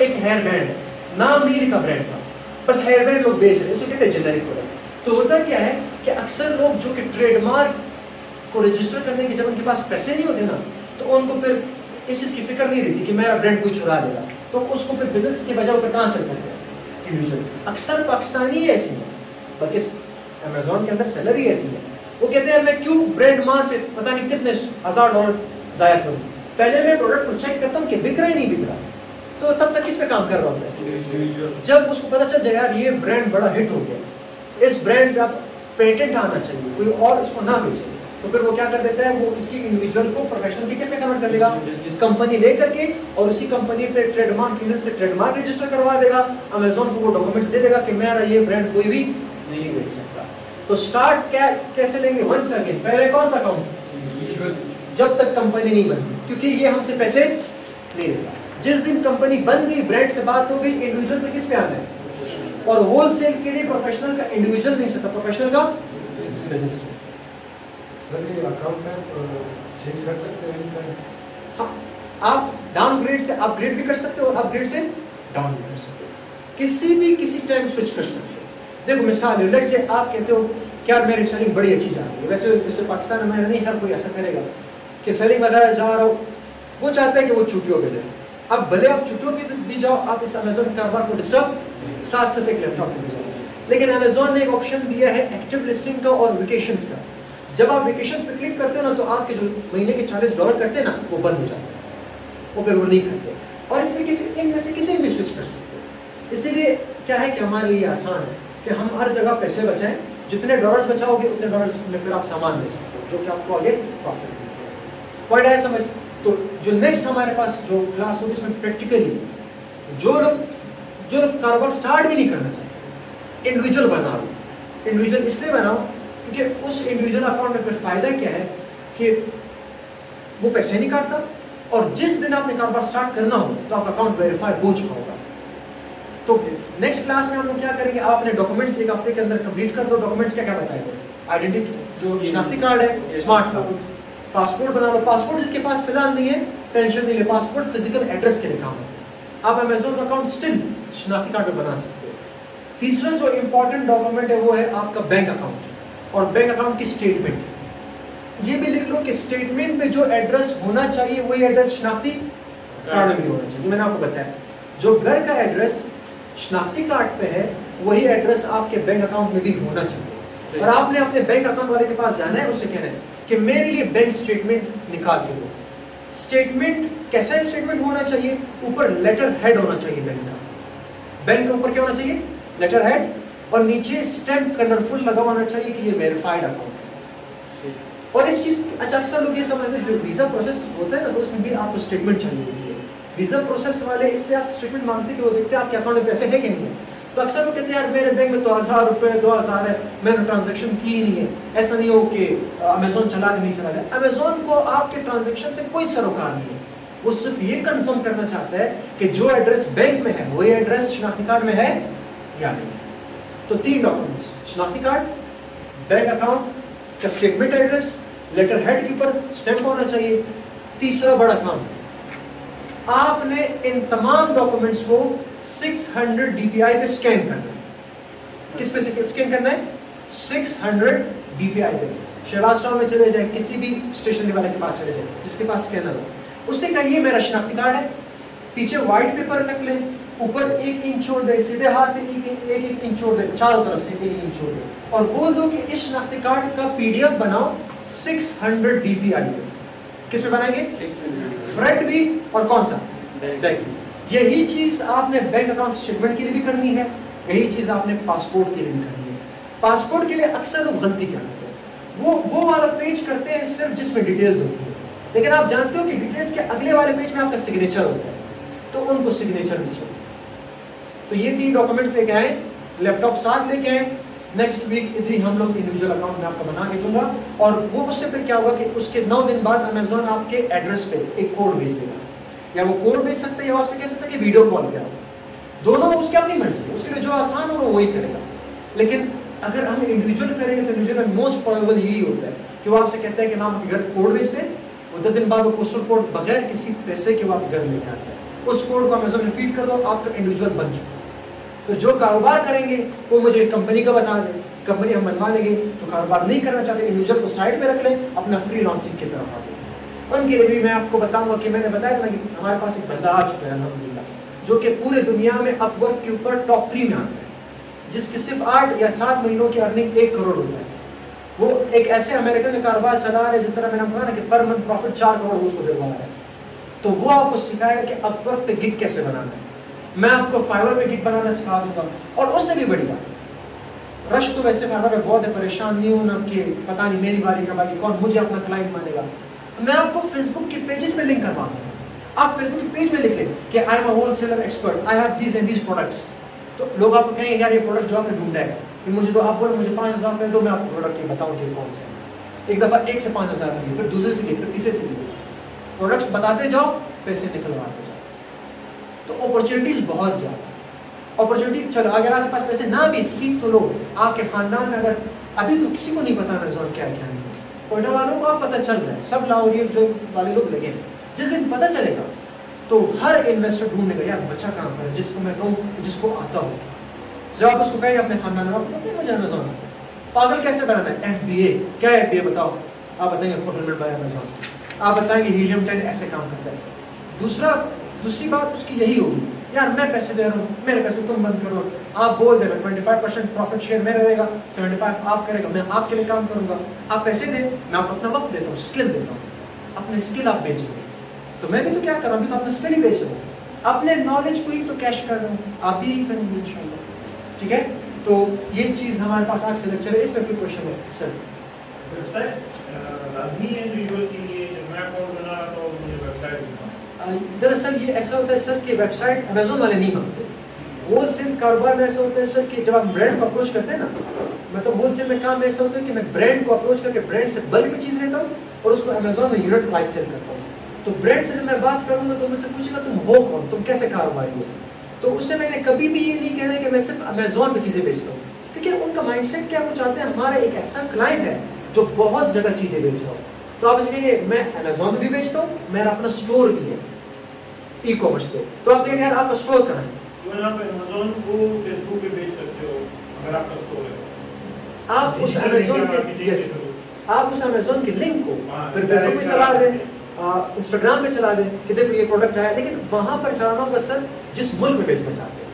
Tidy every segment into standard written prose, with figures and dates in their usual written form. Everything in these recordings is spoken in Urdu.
ایک ہیئر بینڈ ہے, نام نہیں لکھا برانڈ کا, بس ہیئر بینڈ لوگ بیچ رہے ہیں, اسے کہتے ہیں جنرک پروڈکٹ. تو ہوتا کیا ہے کہ اکثر لوگ جو کہ ٹریڈ مارک کو رجسٹر کرنے کے جب ان کے پاس پیسے نہیں ہوتے نا, تو ان کو پھر اس چیز کی فکر نہیں رہتی کہ میرا برانڈ کوئی چرا لے گا, تو اس کو پھر بزنس کے بجائے اتنا حاصل کرتے ہیں انڈیویجول. اکثر پاکستانی ایسی ہیں, بلکہ امیزون کے اندر سیلر ہی ایسی ہے, وہ کہتے ہیں میں کیوں برانڈ مارک پہ پتہ نہیں کتنے $1000 ضائع کروں, پہلے میں پروڈکٹ کو چیک کرتا ہوں کہ بک رہا ہی نہیں بک رہا, تو تب تک کس پہ کام کر رہا ہوتا ہے. جب اس کو پتہ چل جائے یار یہ برانڈ بڑا ہٹ ہو گیا, اس برانڈ کا پیٹنٹ آنا چاہیے, کوئی اور اس کو نہ بیچے, تو پھر وہ کیا کر دیتا ہے, وہ اسی انڈیویجول کو پروفیشنل کی کس میں کنورٹ کر دے گا, کمپنی لے کر کے, اور اسی کمپنی پہ ٹریڈ مارک کلینر سے ٹریڈ مارک رجسٹر کروا دے گا, امیزون کو وہ ڈاکومنٹس دے دے گا کہ میرا یہ برانڈ کوئی بھی نہیں بیچ سکتا. تو سٹارٹ کیسے لیں گے, ونس اگین پہلے کون سا اکاؤنٹ, جب تک کمپنی نہیں بنتی, کیونکہ یہ ہم سے پیسے نہیں لیتا. جس دن کمپنی بن گئی, برانڈ سے بات ہو گئی, انڈیویجول سے کس پہ آنا ہے, اور ہول سیل کے لیے پروفیشنل کا انڈیویجول نہیں چلتا, پروفیشنل کا بزنس. سر یہ اکاؤنٹ چینج کر سکتے ہیں, ہاں آپ ڈاؤن گریڈ سے اپ گریڈ بھی کر سکتے ہو, اور اپ گریڈ سے ڈاؤن بھی کر سکتے ہو, کسی ٹائم سوئچ کر سکتے ہو. دیکھو مثال ہے, لیٹ سے آپ کہتے ہو کہ یار میری سیلنگ بڑی اچھی جا رہی ہے, ویسے اس سے پاکستان میں نہیں ہر کوئی ایسا کرے گا کہ سیلنگ وغیرہ جا رہا ہو, وہ چاہتا ہے کہ وہ چھٹیوں پہ جائے. اب بھلے آپ چھٹیوں پہ بھی جاؤ, آپ اس امیزون کاروبار کو ڈسٹرب ساتھ ایک لیپ ٹاپ پہ جاؤ, لیکن امیزون نے ایک آپشن دیا ہے ایکٹیو لسٹنگ کا اور ویکیشنز کا. جب آپ ویکیشنز پہ کلک کرتے ہو نا, تو آپ کے جو مہینے کے $40 کرتے ہیں نا, وہ بند ہو جاتے ہیں, وہ پھر وہ نہیں کرتے, اور اس میں ان میں سے کسی بھی سوئچ کر سکتے ہو. اسی لیے کیا ہے کہ ہمارے لیے آسان ہے کہ ہم ہر جگہ پیسے بچائیں, جتنے $, بچاؤ گے اتنے $, میں پھر آپ سامان لے سکتے ہو, جو کہ آپ کو آگے پروفٹ ملے گا. پوائنٹ آیا سمجھ. تو جو نیکسٹ ہمارے پاس جو کلاس ہوگی اس میں پریکٹیکلی جو لوگ کاروبار سٹارٹ بھی نہیں کرنا چاہتے, انڈیویجول بناؤ. انڈیویجول اس لیے بناؤ کیونکہ اس انڈیویجول اکاؤنٹ میں پھر فائدہ کیا ہے کہ وہ پیسے نہیں کاٹتا, اور جس دن آپ نے کاروبار سٹارٹ کرنا ہو تو آپ کا اکاؤنٹ ویریفائی ہو چکا ہوگا. تو نیکسٹ کلاس میں ہم لوگ کیا کریں گے, آپ اپنے ڈاکومنٹس ایک ہفتے کے اندر کمپلیٹ کر دو. ڈاکومنٹس کیا بتائیں گے, آئیڈینٹی جو شناختی کارڈ ہے, اسمارٹ کارڈ, پاسپورٹ بنا لو. پاسپورٹ جس کے پاس فی الحال نہیں ہے ٹینشن نہیں لے, پاسپورٹ فزیکل ایڈریس کے لیے کام ہے. آپ امیزون کا اکاؤنٹ اسٹل شناختی کارڈ پہ بنا سکتے ہو. تیسرا جو امپورٹنٹ ڈاکومنٹ ہے وہ ہے آپ کا بینک اکاؤنٹ, اور بینک اکاؤنٹ کی اسٹیٹمنٹ. یہ بھی لکھ لو کہ اسٹیٹمنٹ میں جو ایڈریس ہونا چاہیے وہی ایڈریس شناختی کارڈ میں بھی ہونا چاہیے. میں نے آپ کو بتایا جو گھر کا ایڈریس شناختی کارڈ پہ ہے وہی ایڈریس آپ کے بینک اکاؤنٹ میں بھی ہونا چاہیے. اور آپ نے اپنے بینک اکاؤنٹ والے کے پاس جانا ہے, اس سے کہنا ہے کہ میرے لیے بینک اسٹیٹمنٹ نکال کے دو. اسٹیٹمنٹ کیسا اسٹیٹمنٹ ہونا چاہیے, اوپر لیٹر ہیڈ ہونا چاہیے بینک کا. بینک کے اوپر کیا ہونا چاہیے, لیٹر ہیڈ, اور نیچے اسٹیمپ کلرفل لگا ہونا چاہیے کہ یہ ویریفائڈ اکاؤنٹ ہے. اور اس چیز اچھا اکثر لوگ یہ سمجھتے ہیں جو ویزا پروسیس ہوتا ہے نا, تو اس میں بھی آپ کو اسٹیٹمنٹ چاہیے ہوتی ہے. ویزا پروسیس والے اس لیے آپ اسٹیٹمنٹ مانگتے ہیں کہ وہ دیکھتے ہیں آپ کے اکاؤنٹ میں پیسے ہے کہ نہیں ہے. تو اکثر وہ کہتے ہیں یار میرے بینک میں تو $1000 2000 ہے, میں نے ٹرانزیکشن کی ہی نہیں ہے. ایسا نہیں ہو کہ امیزون چلا کے نہیں چلا گیا. امیزون کو آپ کے ٹرانزیکشن سے کوئی سروکار نہیں ہے, وہ صرف یہ کنفرم کرنا چاہتا ہے کہ جو ایڈریس بینک میں ہے وہی ایڈریس شناختی کارڈ میں ہے یا نہیں. تو 3 ڈاکومنٹس, شناختی کارڈ, بینک اکاؤنٹ کا اسٹیٹمنٹ ایڈریس, لیٹر ہیڈ کے اوپر اسٹیمپ ہونا چاہیے. تیسرا بڑا کام, آپ نے ان تمام ڈاکومنٹس کو 600 DPI پہ اسکین کرنا ہے. کس پہ اسکین کرنا ہے, 600 DPI پہ. شہباز ٹاؤن میں چلے جائیں, کسی بھی اسٹیشنری والے کے پاس چلے جائیں جس کے پاس اسکینر ہو, اس سے کہیے میرا شناختی کارڈ ہے, پیچھے وائٹ پیپر رکھ لیں, اوپر 1 انچ چھوڑ دے, سیدھے ہاتھ پہ 1 انچ چھوڑ دے, چاروں طرف سے 1 انچ چھوڑ دے, اور بول دو کہ اس شناختی کارڈ کا PDF بناؤ 600 DPI پہ. کس پہ بنائیں گے, فرنٹ بھی اور کون سا, بیک بھی. یہی چیز آپ نے بینک اکاؤنٹ اسٹیٹمنٹ کے لیے بھی کرنی ہے, یہی چیز آپ نے پاسپورٹ کے لیے بھی کرنی ہے. پاسپورٹ کے لیے اکثر لوگ غلطی کیا کرتے ہیں, وہ والا پیج کرتے ہیں صرف جس میں ڈیٹیلز ہوتی ہے, لیکن آپ جانتے ہو کہ ڈیٹیلز کے اگلے والے پیج میں آپ کا سگنیچر ہوتا ہے, تو ان کو سگنیچر بھی چاہیے. تو یہ 3 ڈاکومنٹس لے کے آئیں, لیپ ٹاپ ساتھ لے کے آئیں. نیکسٹ ویک ادھر ہم لوگ انڈیویجول اکاؤنٹ میں آپ کو بنا کے دوں گا, اور وہ اس سے پھر کیا ہوگا کہ اس کے 9 دن بعد امیزون آپ کے ایڈریس پہ ایک کوڈ بھیج دے گا. یا وہ کوڈ بھیج سکتے ہیں یا آپ سے کہہ سکتے ہیں کہ ویڈیو کال پہ آؤ. دونوں اس کی اپنی مرضی ہے, اس کے لیے جو آسان ہوگا وہی کرے گا. لیکن اگر ہم انڈیویجول کریں گے تو انڈیویجول میں موسٹ پروبیبل یہی ہوتا ہے کہ وہ آپ سے کہتا ہے کہ ہم آپ کے گھر کوڈ بھیج دیں, وہ 10 دن بعد وہ پوسٹل کوڈ بغیر کسی پیسے کے وہ آپ گھر لے کے آتا ہے. اس کوڈ کو امیزون میں فیڈ کر دو, آپ کا انڈیویجول بن چکا. تو جو کاروبار کریں گے وہ مجھے کمپنی کا بتا دیں, کمپنی ہم بنوا لیں گے. جو کاروبار نہیں کرنا چاہتے انڈیویجول کو سائڈ پہ رکھ لیں, اپنا فری لانسنگ کی طرف آ جائیں. ان کے لیے بھی میں آپ کو بتاؤں گا کہ میں نے بتایا تھا کہ ہمارے پاس ایک بندہ آ چکا ہے الحمدللہ, جو کہ پورے دنیا میں اپ ورک کے اوپر ٹاپ 3 میں آتا ہے, جس کی صرف 8 یا 7 مہینوں کی ارننگ 1 کروڑ روپے ہے. وہ ایک ایسے امریکن میں کاروبار چلا رہا ہے جس طرح میں نے کہا نا کہ پر منتھ پروفٹ 4 کروڑ اس کو دلوا رہا ہے. تو وہ آپ کو سکھائے گا کہ اپ ورک پہ گگ کیسے بنانا ہے. میں آپ کو فائبر پہ گگ بنانا سکھا دوں گا. اور اس سے بھی بڑی بات, رش تو ویسے فائبر پہ بہت ہے, پریشان نہیں ہونا کہ پتہ نہیں میری باری کا باری کون مجھے اپنا کلائنٹ مانے گا. میں آپ کو فیس بک کے پیجز پہ لنک کروا دوں گا. آپ فیس بک کے پیج میں لکھ لیں کہ I am a whole seller expert, I have these and these products. تو لوگ آپ کو کہیں گے یار یہ پروڈکٹ جو آپ نے ڈھونڈا ہے کہ مجھے تو آپ بولے مجھے 5,000 روپئے دو, میں آپ کو پروڈکٹ یہ بتاؤں کہ کون سے. ایک دفعہ 1 سے 5,000 لیے, پھر دوسرے سے لیے, پھر تیسرے سے لیے. پروڈکٹس بتاتے جاؤ, پیسے نکلواتے جاؤ. تو اپرچونیٹیز بہت زیادہ. اپرچونیٹی چلو اگر آپ کے پاس پیسے نہ بھی, سیکھ تو لو. آپ کے خاندان میں اگر ابھی تو کسی کو نہیں پتا امیزون کیا کیا نہیں, کوئٹہ والوں کو آپ پتہ چل رہا ہے, سب لاہوری جو والے لوگ لگے ہیں. جس دن پتہ چلے گا تو ہر انویسٹر ڈھونڈنے کا یار بچہ کام کرے جس کو میں کہوں جس کو آتا ہو. جب آپ اس کو کہیں اپنے خاندان میں, آپ کو پتہ ہے مجھے امیزون پاگل کیسے بنانا ہے, FBA کیا ہے, FBA بتاؤ. آپ بتائیں گے فلفلمنٹ بائی امیزون, آپ بتائیں گے ہیلیم 10 ایسے کام کرتا ہے. دوسری بات اس کی یہی ہوگی, یار میں پیسے دے رہا ہوں, میرے پیسے تم بند کرو. آپ بول دیں 25% پروفٹ شیئر میرا رہے گا, 75 آپ کرے گا, میں آپ کے لیے کام کروں گا. آپ پیسے دیں, میں آپ کو اپنا وقت دیتا ہوں, اسکل دیتا ہوں. اپنے اسکل آپ بیچیں گے. تو میں بھی تو کیا کر رہا ہوں, ابھی تو اپنا اسکل ہی بیچ رہا ہوں, اپنے نالج کو ہی تو کیش کر رہا ہوں. آپ بھی یہی کریں گے انشاءاللہ. ٹھیک ہے, تو یہ چیز ہمارے پاس آج کا لیکچر ہے. اس میں کوئی کوشچن ہے سر؟ ویب سائٹ لازمی ہے انڈیویجول کے لیے, جب میں اکاؤنٹ بنا رہا تھا مجھے ویب سائٹ بنانا. دراصل یہ ایسا ہوتا ہے سر کہ ویب سائٹ امیزون والے نہیں بنتے. ہول سیل کاروبار میں ایسا ہوتا ہے سر کہ جب آپ برانڈ کو اپروچ کرتے ہیں نا, مطلب ہول سیل میں کام ایسا ہوتا ہے کہ میں برانڈ کو اپروچ کر کے برانڈ سے بلک میں چیز لیتا ہوں اور اس کو امیزون میں یونٹ وائز سیل کرتا ہوں. تو برانڈ سے جب میں بات کروں گا تو مجھ سے پوچھے گا تم ہو کون, تم کیسے کاروباری ہو. تو اس سے میں نے کبھی بھی یہ نہیں کہنا کہ میں صرف امیزون پہ چیزیں بیچتا ہوں, کیونکہ ان کا مائنڈ سیٹ کیا, وہ چاہتے ہیں ہمارا ایک ایسا کلائنٹ ہے جو بہت جگہ چیزیں بیچ رہا ہو. تو آپ اسے کہیں گے میں امیزون پہ بھی بیچتا ہوں, میرا اپنا اسٹور بھی ہے ای کامرس پہ. تو آپ سے کہیں گے یار آپ کا اسٹور کہاں ہے, آپ امیزون کو فیس بک پہ بیچ سکتے ہو اگر آپ کا اسٹور ہے. آپ اس امیزون کے یس آپ اس امیزون کے لنک کو پھر فیس بک پہ چلا دیں, انسٹاگرام پہ چلا دیں کہ دیکھو یہ پروڈکٹ آیا, لیکن وہاں پر چلانا ہوگا سر جس ملک میں بیچنا چاہتے ہیں.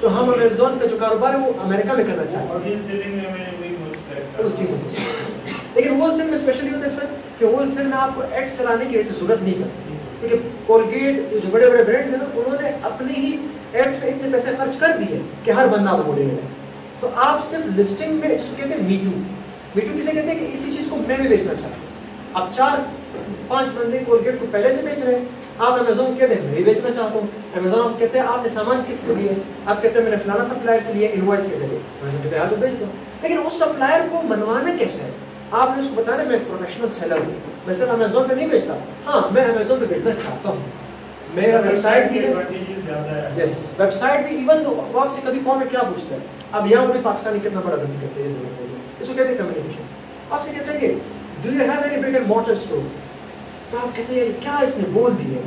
تو ہم امیزون پہ جو کاروبار ہے وہ امریکہ میں کرنا چاہتے ہیں, آڈینس سیلنگ میں میں نے وہی ملک سلیکٹ کیا اسی ملک. لیکن ہول سیل میں اسپیشلی ہوتا ہے سر کہ ہول سیل میں آپ کو ایڈس چلانے کی ویسے ضرورت نہیں پڑتی, کیونکہ کولگیٹ جو بڑے بڑے برانڈز ہیں نا, انہوں نے اپنے ہی ایڈس پہ اتنے پیسے خرچ کر دیے کہ ہر بندہ آپ کو دے رہا ہے. تو آپ صرف لسٹنگ میں, جس کو کہتے ہیں می ٹو کسے کہتے ہیں کہ اسی چیز کو میں بھی بیچنا چاہتا ہوں. اب 4-5 بندے کولگیٹ کو پہلے سے بیچ رہے ہیں, آپ امیزون کہتے ہیں میں بھی بیچنا چاہتا ہوں. امیزون آپ کہتے ہیں آپ نے سامان کس سے لیے, آپ کہتے ہیں میں نے فلانا سپلائر سے لیا انوائس کے ذریعے, امیزون کہتے ہیں آج بیچ دو. لیکن اس سپلائر کو منوانا کیسے ہے, آپ نے اس کو بتانا میں پروفیشنل سیلر ہوں, میں صرف امیزون پہ نہیں بیچتا, ہاں میں امیزون پہ بیچنا چاہتا ہوں, میرا ویب سائٹ بھی ہے. یس ویب سائٹ بھی, ایون تو آپ سے کبھی کون ہے کیا پوچھتا ہے, اب یہاں بھی پاکستانی کتنا بڑا غلطی کرتے ہیں, اس کو کہتے ہیں کمیونیکیشن. آپ سے کہتے ہیں کہ do you have any brick and mortar store, تو آپ کہتے ہیں کیا اس نے بول دیا,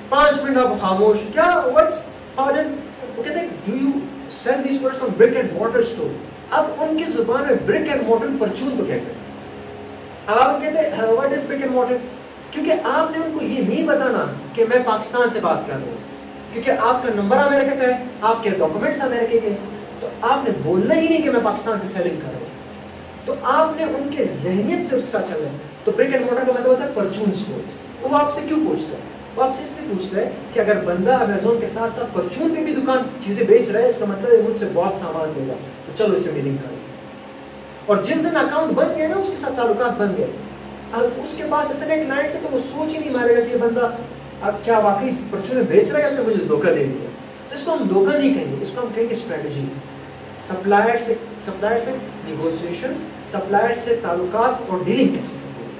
5 منٹ آپ خاموش, کیا وٹ پارڈن, وہ کہتے ہیں do you sell these products on brick and mortar store. اب ان کی زبان میں برک اینڈ مورٹر پرچون کو کہتے ہیں. اب آپ کہتے ہیں what is brick and mortar, کیونکہ آپ نے ان کو یہ نہیں بتانا کہ میں پاکستان سے بات کر رہا ہوں, کیونکہ آپ کا نمبر امریکہ کا ہے, آپ کے ڈاکومنٹس امریکہ کے, تو آپ نے بولنا ہی نہیں کہ میں پاکستان سے سیلنگ کر رہا ہوں. تو آپ نے ان کے ذہنیت سے اس کے ساتھ چلنا ہے. تو برک اینڈ مورٹر کا مطلب ہوتا ہے پرچون اسٹور. وہ آپ سے کیوں پوچھتا ہے, وہ آپ سے اس لیے پوچھتا ہے کہ اگر بندہ امیزون کے ساتھ ساتھ پرچون پہ بھی دکان چیزیں بیچ رہا ہے, اس کا مطلب ہے مجھ سے بہت سامان لے گا, تو چلو اسے ڈیلنگ کرو. اور جس دن اکاؤنٹ بن گیا نا, اس کے ساتھ تعلقات بن گئے, اس کے پاس اتنے کلائنٹس ہیں تو وہ سوچ ہی نہیں مارے گا کہ یہ بندہ اب کیا واقعی پرچون بیچ رہا ہے, اس نے مجھے دھوکہ دے دیا. تو اس کو ہم دھوکہ نہیں کہیں گے, اس کو ہم کہیں گے اسٹریٹجی. سپلائر سے نیگوسیشنز, سپلائر سے تعلقات اور ڈیلنگ کیسے کرتے ہیں.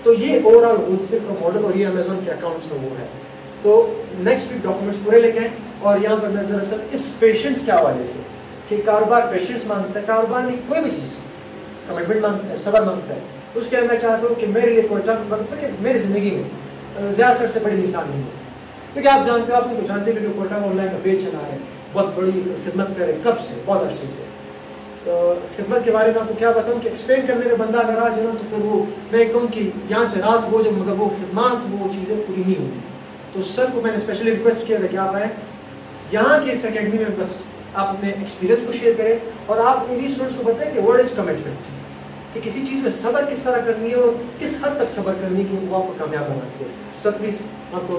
تو یہ اوور آل ہول سیل کا ماڈل, اور یہ امیزون کے اکاؤنٹس میں وہ ہے. تو نیکسٹ ویک ڈاکومنٹس پورے لے کے آئیں. اور یہاں پر میں دراصل اس پیشنس کے حوالے سے کہ کاروبار پیشنس مانگتا ہے, کاروبار نہیں کوئی بھی چیز کمٹمنٹ مانگتا ہے, صبر مانگتا ہے. اس کے میں چاہتا ہوں کہ میرے لیے کوئی مطلب کہ میری زندگی میں زیادہ سے بڑی مثال نہیں ہے کیونکہ آپ جانتے ہو، آپ ان کو جانتے ہیں کہ کوئٹہ آن لائن کا پیج چلا ہے، بہت بڑی خدمت کر رہے ہیں، کب سے، بہت عرصے سے. تو خدمت کے بارے میں آپ کو کیا بتاؤں کہ ایکسپلین کرنے کا بندہ اگر آ جائے نا تو پھر وہ میں کہوں کہ یہاں سے رات ہو جب مگر وہ خدمات وہ چیزیں پوری نہیں ہوگی. تو سر کو میں نے اسپیشلی ریکویسٹ کیا تھا کہ آپ آئیں یہاں کے اس اکیڈمی میں، بس آپ اپنے ایکسپیرینس کو شیئر کریں اور آپ میری اسٹوڈنٹس کو بتائیں کہ واٹ از کمٹمنٹ، کہ کسی چیز میں صبر کس طرح کرنی ہے اور کس حد تک صبر کرنی ہے کہ وہ آپ کو کامیاب بنا سکے. سر پلیز آپ کو